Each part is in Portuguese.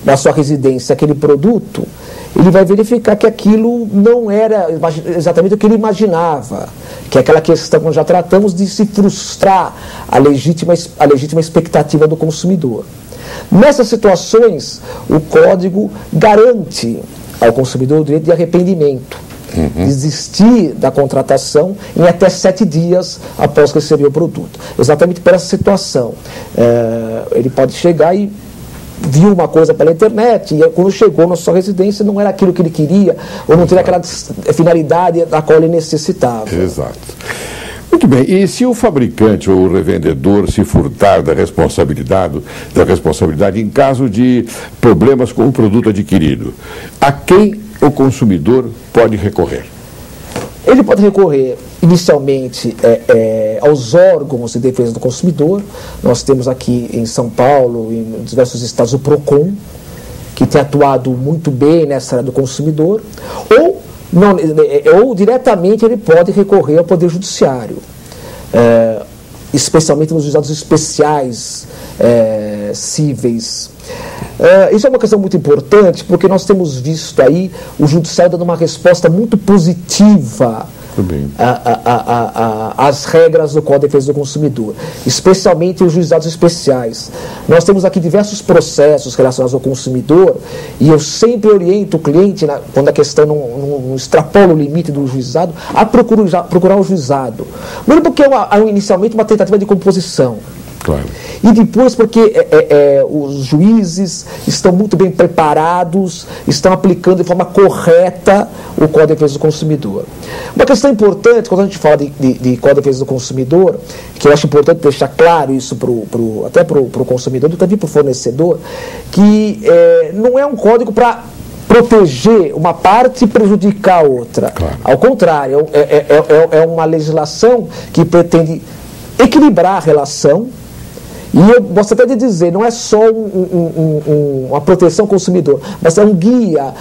da sua residência aquele produto, ele vai verificar que aquilo não era exatamente o que ele imaginava, que é aquela questão que nós já tratamos de se frustrar a legítima expectativa do consumidor. Nessas situações, o código garante ao consumidor o direito de arrependimento, desistir da contratação em até 7 dias após receber o produto. Exatamente por essa situação. Ele pode chegar e viu uma coisa pela internet, e quando chegou na sua residência não era aquilo que ele queria, ou não teria aquela finalidade da qual ele necessitava. Exato. Muito bem, e se o fabricante ou o revendedor se furtar da responsabilidade em caso de problemas com o produto adquirido, a quem o consumidor pode recorrer? Ele pode recorrer inicialmente aos órgãos de defesa do consumidor. Nós temos aqui em São Paulo, em diversos estados, o PROCON, que tem atuado muito bem nessa área do consumidor, ou diretamente ele pode recorrer ao Poder Judiciário, especialmente nos juizados especiais cíveis. Isso é uma questão muito importante, porque nós temos visto aí o Judiciário dando uma resposta muito positiva às regras do Código de Defesa do Consumidor, especialmente os juizados especiais. Nós temos aqui diversos processos relacionados ao consumidor, e eu sempre oriento o cliente, quando a questão não extrapola o limite do juizado, a procurar o juizado. Primeiro porque há inicialmente uma tentativa de composição. Claro. E depois porque os juízes estão muito bem preparados, estão aplicando de forma correta o Código de Defesa do Consumidor. Uma questão importante, quando a gente fala de Código de Defesa do Consumidor, que eu acho importante deixar claro isso até para o consumidor e também para o fornecedor, que não é um código para proteger uma parte e prejudicar a outra. Claro. Ao contrário, é uma legislação que pretende equilibrar a relação. E eu gosto até de dizer, não é só uma proteção ao consumidor, mas é um guia,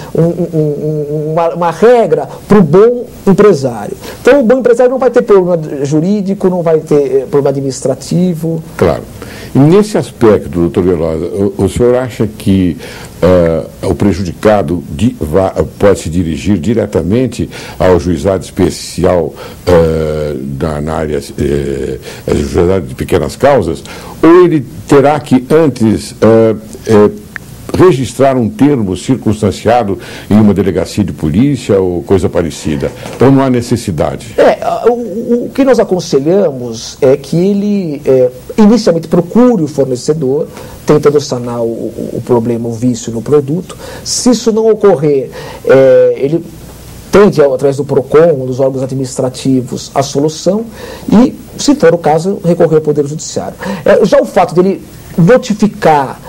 uma regra para o bom empresário. Então o bom empresário não vai ter problema jurídico, não vai ter problema administrativo. Claro. E nesse aspecto, doutor Velosa, o senhor acha que o prejudicado pode se dirigir diretamente ao juizado especial na área juizado de pequenas causas, ou ele terá que antes registrar um termo circunstanciado em uma delegacia de polícia ou coisa parecida? Então não há necessidade. O que nós aconselhamos é que ele inicialmente procure o fornecedor, tentando sanar o problema, o vício no produto. Se isso não ocorrer, ele tente, através do PROCON, dos órgãos administrativos, a solução e, se for o caso, recorrer ao Poder Judiciário. Já o fato dele notificar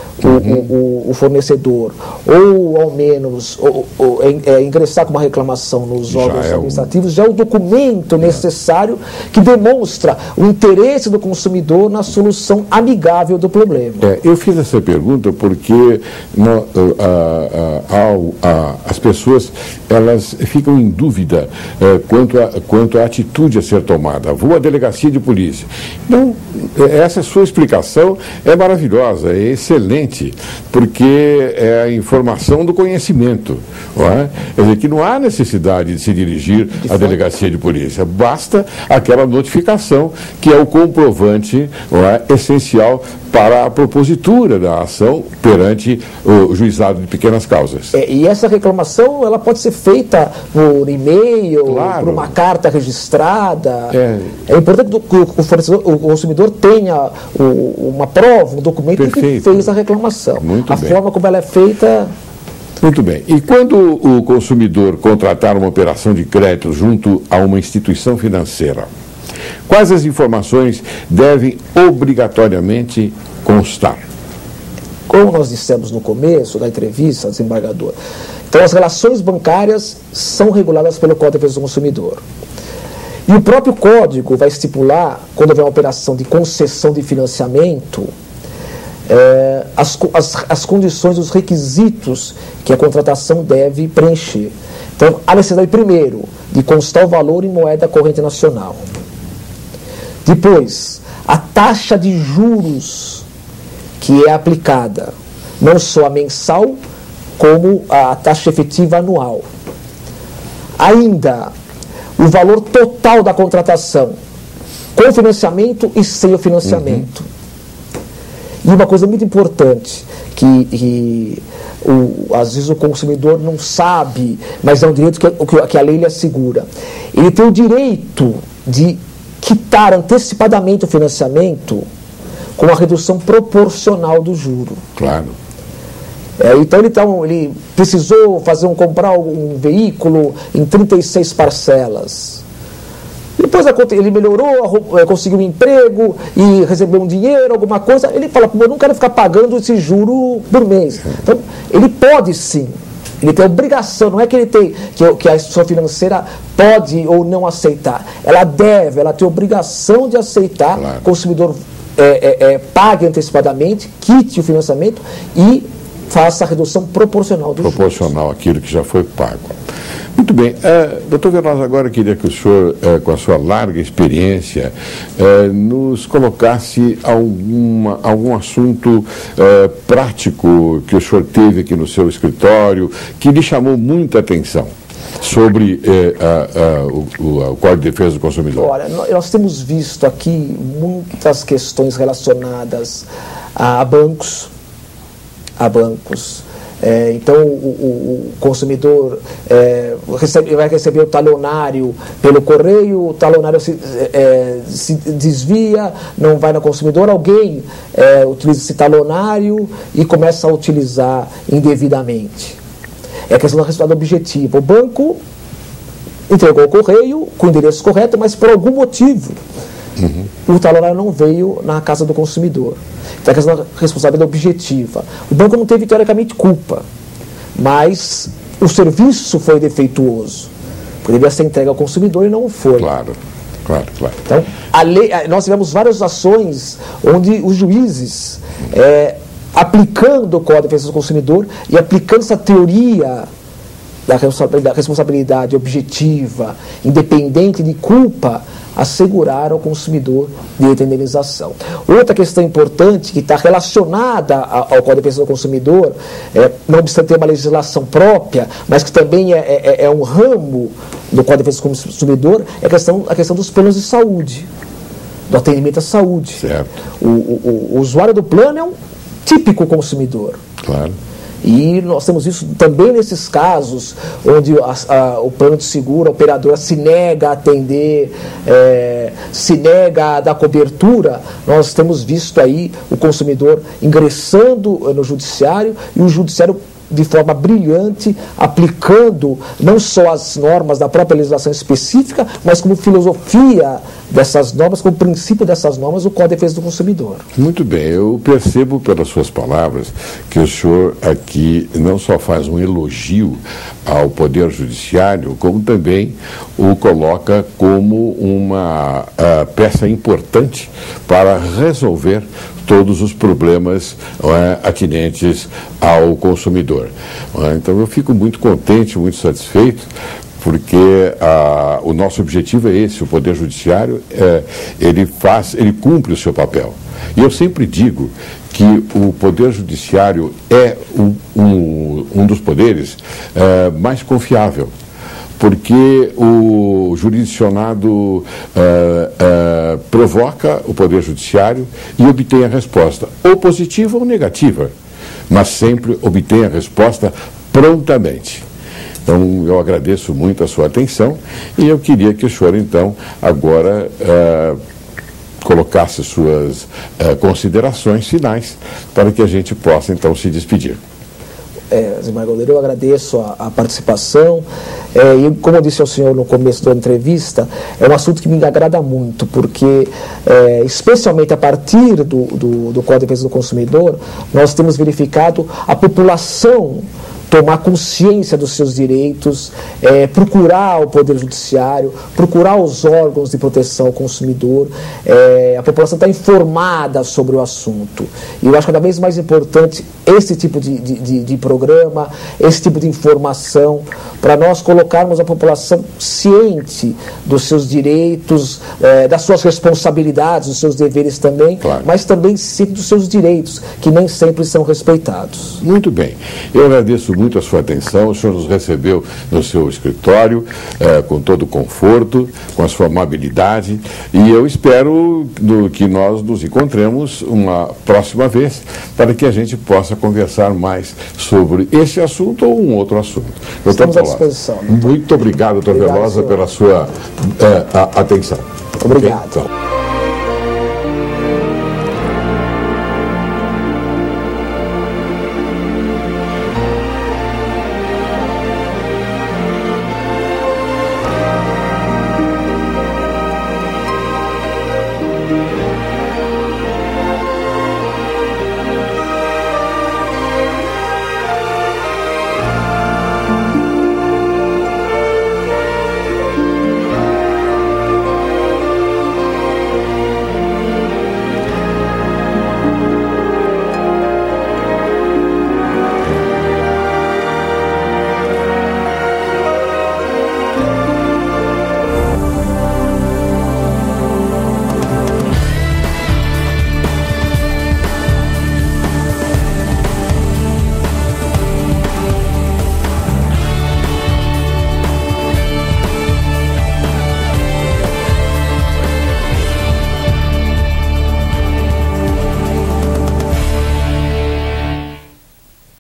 o fornecedor, ou ao menos ingressar com uma reclamação nos órgãos administrativos, já é o documento necessário que demonstra o interesse do consumidor na solução amigável do problema. Eu fiz essa pergunta porque as pessoas elas ficam em dúvida quanto à atitude a ser tomada. Vou à delegacia de polícia. Então, essa sua explicação é maravilhosa, é excelente, porque é a informação do conhecimento. Não é? Quer dizer, que não há necessidade de se dirigir à delegacia de polícia, basta aquela notificação, que é o comprovante, não é, essencial para a propositura da ação perante o juizado de pequenas causas. E essa reclamação ela pode ser feita por e-mail, claro, por uma carta registrada. É importante que o consumidor tenha uma prova, um documento que fez a reclamação. Muito bem. Forma como ela é feita. Muito bem. E quando o consumidor contratar uma operação de crédito junto a uma instituição financeira, quais as informações devem obrigatoriamente constar? Como nós dissemos no começo da entrevista, desembargador, então as relações bancárias são reguladas pelo Código de Defesa do Consumidor. E o próprio Código vai estipular, quando houver uma operação de concessão de financiamento, as condições, os requisitos que a contratação deve preencher. Então, a necessidade, primeiro, de constar o valor em moeda corrente nacional. Depois, a taxa de juros que é aplicada. não só a mensal, como a taxa efetiva anual. Ainda, o valor total da contratação, com financiamento e sem o financiamento. E uma coisa muito importante, que às vezes o consumidor não sabe, mas é um direito que a lei lhe assegura. Ele tem o direito de quitar antecipadamente o financiamento com a redução proporcional do juro. Claro. Então ele precisou comprar um veículo em 36 parcelas. Depois ele melhorou, conseguiu um emprego e recebeu um dinheiro, alguma coisa. Ele fala, eu não quero ficar pagando esse juro por mês. Então, ele pode sim. Ele tem a obrigação, não é que ele tem, que a instituição financeira pode ou não aceitar. Ela tem a obrigação de aceitar. Claro. O consumidor pague antecipadamente, quite o financiamento e faça a redução proporcional do proporcional àquilo que já foi pago. Muito bem. Doutor Veloso, agora eu queria que o senhor, com a sua larga experiência, nos colocasse algum assunto prático que o senhor teve aqui no seu escritório, que lhe chamou muita atenção sobre o Código de Defesa do Consumidor. Olha, nós temos visto aqui muitas questões relacionadas a bancos. Então, o consumidor vai receber o talonário pelo correio, o talonário se desvia, não vai no consumidor, alguém utiliza esse talonário e começa a utilizar indevidamente. É a questão do resultado objetivo. O banco entregou o correio com o endereço correto, mas por algum motivo o talonário não veio na casa do consumidor. Então, a questão da responsabilidade objetiva. O banco não teve, teoricamente, culpa, mas o serviço foi defeituoso. Poderia ser entregue ao consumidor e não foi. Claro. Então, nós tivemos várias ações onde os juízes, aplicando o Código de Defesa do Consumidor e aplicando essa teoria da responsabilidade objetiva, independente de culpa, assegurar ao consumidor direito à indenização. Outra questão importante que está relacionada ao Código de Defesa do Consumidor, não obstante ter uma legislação própria, mas que também é um ramo do Código de Defesa do Consumidor, é a questão dos planos de saúde, do atendimento à saúde. Certo. O usuário do plano é um típico consumidor. Claro. E nós temos isso também nesses casos onde o plano de seguro, a operadora se nega a atender, se nega a dar cobertura. Nós temos visto aí o consumidor ingressando no judiciário e o judiciário, de forma brilhante, aplicando não só as normas da própria legislação específica, mas como filosofia dessas normas, como princípio dessas normas, o Código de Defesa do Consumidor. Muito bem, eu percebo pelas suas palavras que o senhor aqui não só faz um elogio ao Poder Judiciário, como também o coloca como uma peça importante para resolver todos os problemas atinentes ao consumidor. Então eu fico muito contente, muito satisfeito, porque o nosso objetivo é esse. O Poder Judiciário ele cumpre o seu papel. E eu sempre digo que o Poder Judiciário é um dos poderes mais confiável, porque o jurisdicionado provoca o Poder Judiciário e obtém a resposta, ou positiva ou negativa, mas sempre obtém a resposta prontamente. Então, eu agradeço muito a sua atenção e eu queria que o senhor, então, agora colocasse suas considerações finais para que a gente possa, então, se despedir. Zimar Goleiro, eu agradeço a participação e, como eu disse ao senhor no começo da entrevista, é um assunto que me agrada muito, porque, especialmente a partir do Código de Defesa do Consumidor, nós temos verificado a população tomar consciência dos seus direitos, procurar o Poder Judiciário, procurar os órgãos de proteção ao consumidor. A população está informada sobre o assunto. E eu acho cada vez mais importante esse tipo de programa, esse tipo de informação, para nós colocarmos a população ciente dos seus direitos, das suas responsabilidades, dos seus deveres também, claro, mas também ciente dos seus direitos, que nem sempre são respeitados. Muito bem. Eu agradeço muito a sua atenção. O senhor nos recebeu no seu escritório, com todo o conforto, com a sua amabilidade, e eu espero que nós nos encontremos uma próxima vez para que a gente possa conversar mais sobre esse assunto ou um outro assunto. Estamos à disposição. Muito obrigado, doutor Velosa, pela sua atenção. Obrigado. Okay? Então.